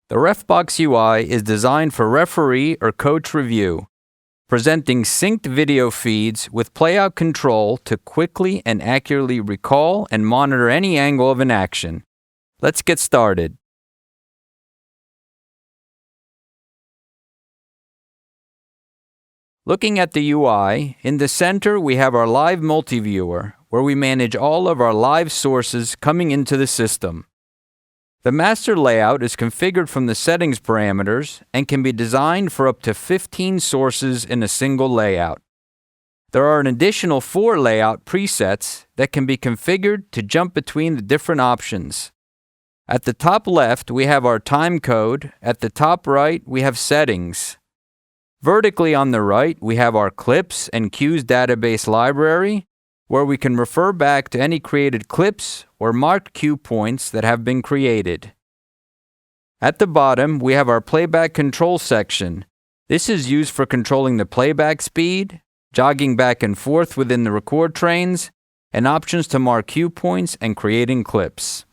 The RefBox UI is designed for referee or coach review, presenting synced video feeds with playout control to quickly and accurately recall and monitor any angle of an action. Let's get started. Looking at the UI, in the center we have our live multiviewer, where we manage all of our live sources coming into the system. The master layout is configured from the settings parameters and can be designed for up to 15 sources in a single layout. There are an additional 4 layout presets that can be configured to jump between the different options. At the top left, we have our time code. At the top right, we have settings. Vertically on the right, we have our clips and cues database library, where we can refer back to any created clips or marked cue points that have been created. At the bottom, we have our Playback Control section. This is used for controlling the playback speed, jogging back and forth within the record trains, and options to mark cue points and creating clips.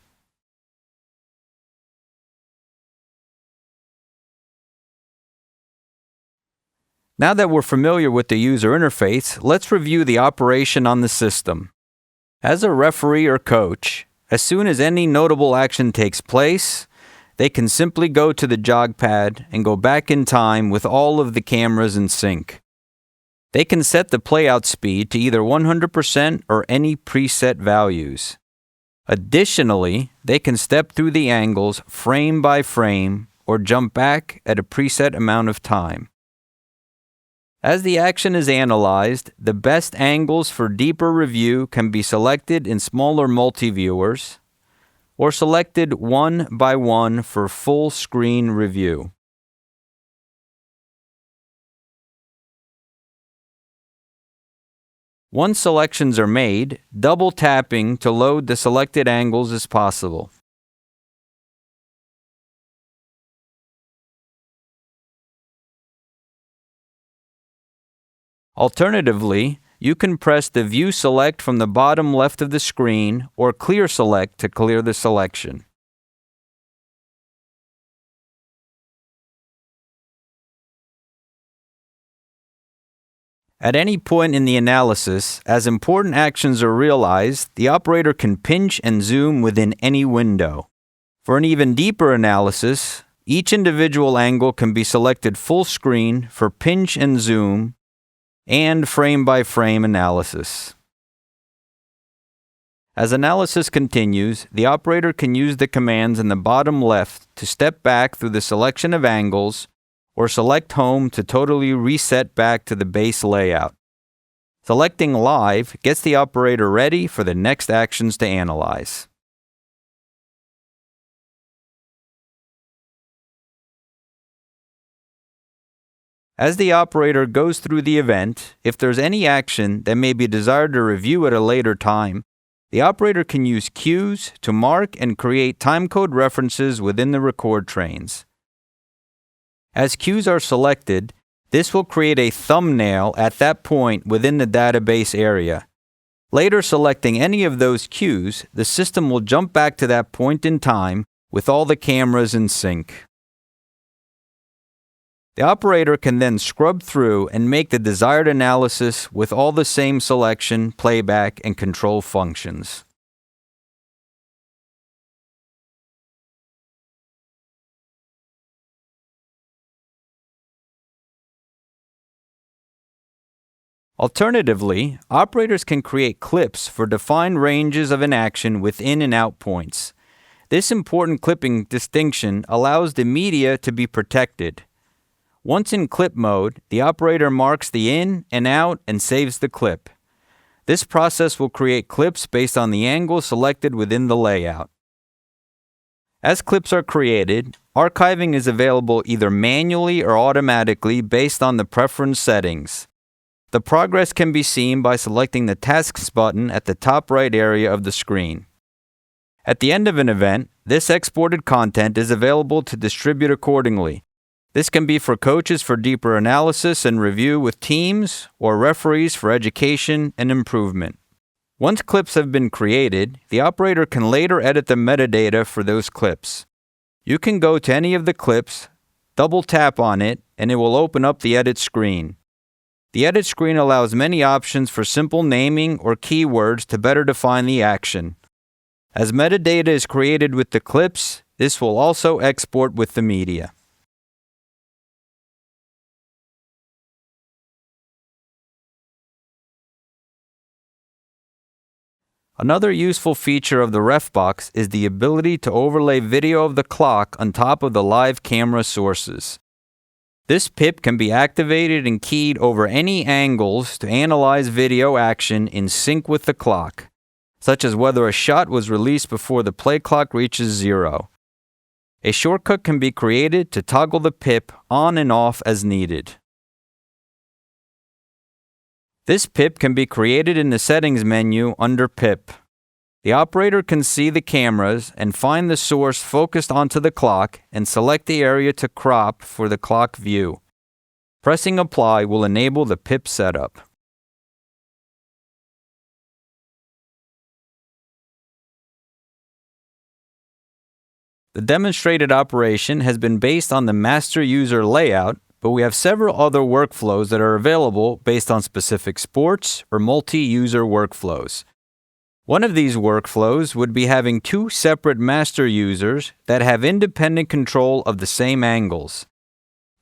Now that we're familiar with the user interface, let's review the operation on the system. As a referee or coach, as soon as any notable action takes place, they can simply go to the jog pad and go back in time with all of the cameras in sync. They can set the playout speed to either 100% or any preset values. Additionally, they can step through the angles frame by frame or jump back at a preset amount of time. As the action is analyzed, the best angles for deeper review can be selected in smaller multiviewers or selected one by one for full screen review. Once selections are made, double tapping to load the selected angles is possible. Alternatively, you can press the View Select from the bottom left of the screen or Clear Select to clear the selection. At any point in the analysis, as important actions are realized, the operator can pinch and zoom within any window. For an even deeper analysis, each individual angle can be selected full screen for pinch and zoom and frame-by-frame analysis. As analysis continues, the operator can use the commands in the bottom left to step back through the selection of angles or select home to totally reset back to the base layout. Selecting Live gets the operator ready for the next actions to analyze. As the operator goes through the event, if there's any action that may be desired to review at a later time, the operator can use cues to mark and create timecode references within the record trains. As cues are selected, this will create a thumbnail at that point within the database area. Later selecting any of those cues, the system will jump back to that point in time with all the cameras in sync. The operator can then scrub through and make the desired analysis with all the same selection, playback, and control functions. Alternatively, operators can create clips for defined ranges of an action with in and out points. This important clipping distinction allows the media to be protected. Once in clip mode, the operator marks the in and out and saves the clip. This process will create clips based on the angle selected within the layout. As clips are created, archiving is available either manually or automatically based on the preference settings. The progress can be seen by selecting the Tasks button at the top right area of the screen. At the end of an event, this exported content is available to distribute accordingly. This can be for coaches for deeper analysis and review with teams, or referees for education and improvement. Once clips have been created, the operator can later edit the metadata for those clips. You can go to any of the clips, double tap on it, and it will open up the edit screen. The edit screen allows many options for simple naming or keywords to better define the action. As metadata is created with the clips, this will also export with the media. Another useful feature of the RefBox is the ability to overlay video of the clock on top of the live camera sources. This pip can be activated and keyed over any angles to analyze video action in sync with the clock, such as whether a shot was released before the play clock reaches 0. A shortcut can be created to toggle the pip on and off as needed. This pip can be created in the Settings menu under Pip. The operator can see the cameras and find the source focused onto the clock and select the area to crop for the clock view. Pressing Apply will enable the pip setup. The demonstrated operation has been based on the master user layout, but we have several other workflows that are available based on specific sports or multi-user workflows. One of these workflows would be having two separate master users that have independent control of the same angles.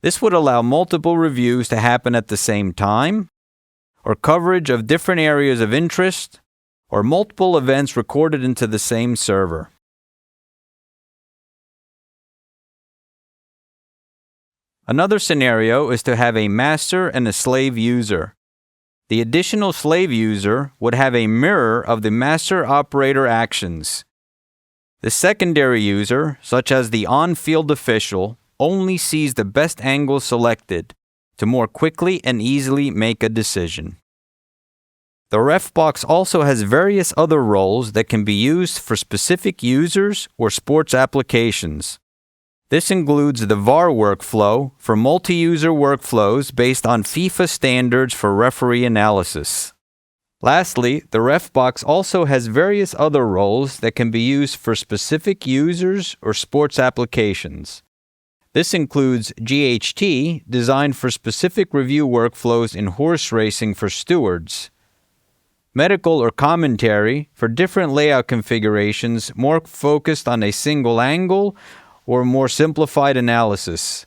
This would allow multiple reviews to happen at the same time, or coverage of different areas of interest, or multiple events recorded into the same server. Another scenario is to have a master and a slave user. The additional slave user would have a mirror of the master operator actions. The secondary user, such as the on-field official, only sees the best angle selected to more quickly and easily make a decision. The RefBox also has various other roles that can be used for specific users or sports applications. This includes the VAR workflow for multi-user workflows based on FIFA standards for referee analysis. Lastly, the RefBox also has various other roles that can be used for specific users or sports applications. This includes GHT, designed for specific review workflows in horse racing for stewards, medical or commentary for different layout configurations more focused on a single angle or more simplified analysis,